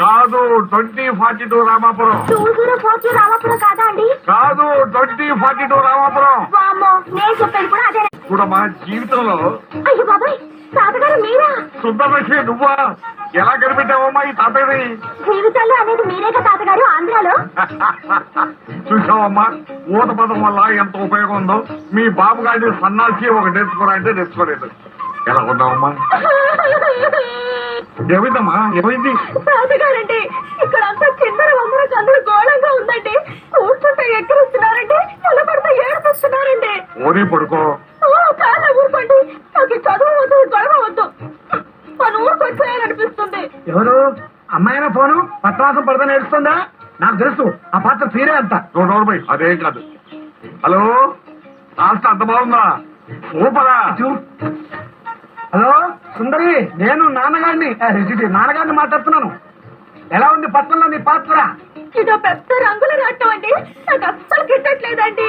కాదు 2042 రామాపురం 2042 రామాపురం కాదా అండి? కాదు 2042 రామాపురం. వామ్మో, నేను చెప్పేది కూడా అదే. కూడా మా జీవితంలో అయ్యో బాబాయ్, తాతగారు మీరా? సుందరలక్ష్మి నువ్వా? ఎలా కనిపెట్టావమ్మా ఈ తాతయ్యని? జీవితాల్లో అనేది మీరేగా తాతగారు ఆంధ్రాలో? చూసావమ్మా, ఊత పదం వల్ల ఎంత ఉపయోగం ఉందో. మీ బాబు గారి సన్నాసి ఒక నేర్చుకోరా అంటే నేర్చుకోలేదు. ఎలా ఉన్నావమ్మా? ఏమైందమ్మా, ఏమైంది? తాతగారండి, ఇక్కడ అంతా చిందర వందర చంద్ర గోళంగా ఉందండి. కూర్చుంటే ఎక్కడిస్తున్నారండి, నిలబడితే ఏడుపుస్తున్నారండి. ఓనీ పడుకో. చాలా ఊరుకోండి, నాకు ఈ చదువు వద్దు, గొడవ వద్దు. మన ఊరికి వచ్చేయాలనిపిస్తుంది. ఎవరు అమ్మాయినా ఫోను పత్రాసం పడదని ఏడుస్తుందా? నాకు తెలుసు ఆ పాత్ర తీరే అంత. నోర్మై అదేం కాదు. హలో, రాష్ట్ర అంత బాగుందా? సూపరా. హలో సుందరి, నేను నాన్నగారిని మాట్లాడుతున్నాను. ఎలా ఉంది పట్నంలో నీ పాత్ర? ఇదో పెద్ద రంగుల రాటం అండి, నాకు అస్సలు గిట్టట్లేదండి.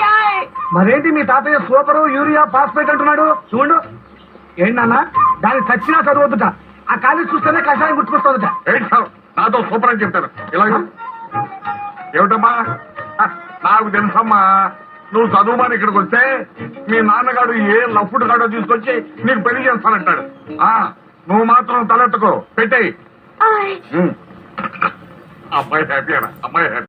మరేంటి మీ తాతయ్య సూపరు యూరియా ఫాస్ఫేట్ అంటున్నాడు? చూడు ఏంటన్న, దాన్ని చచ్చినా చదవద్దుట. ఆ కాలేజ్ చూస్తేనే కషాయం గుర్తుకొస్తుందట. ఏంటి సార్ నాతో సూపర్ అని చెప్తాను. ఇలా ఏమిటమ్మా, నాకు తెలుసమ్మా, నువ్వు చదువుమని ఇక్కడికి వస్తే మీ నాన్నగారు ఏ లఫ్డ్ గాడో తీసుకొచ్చి నీకు పెళ్లి చేస్తానంటాడు. నువ్వు మాత్రం తలెట్టుకో, పెట్టేయి. అమ్మాయి హ్యాపీ అమ్మాయి హ్యాపీ.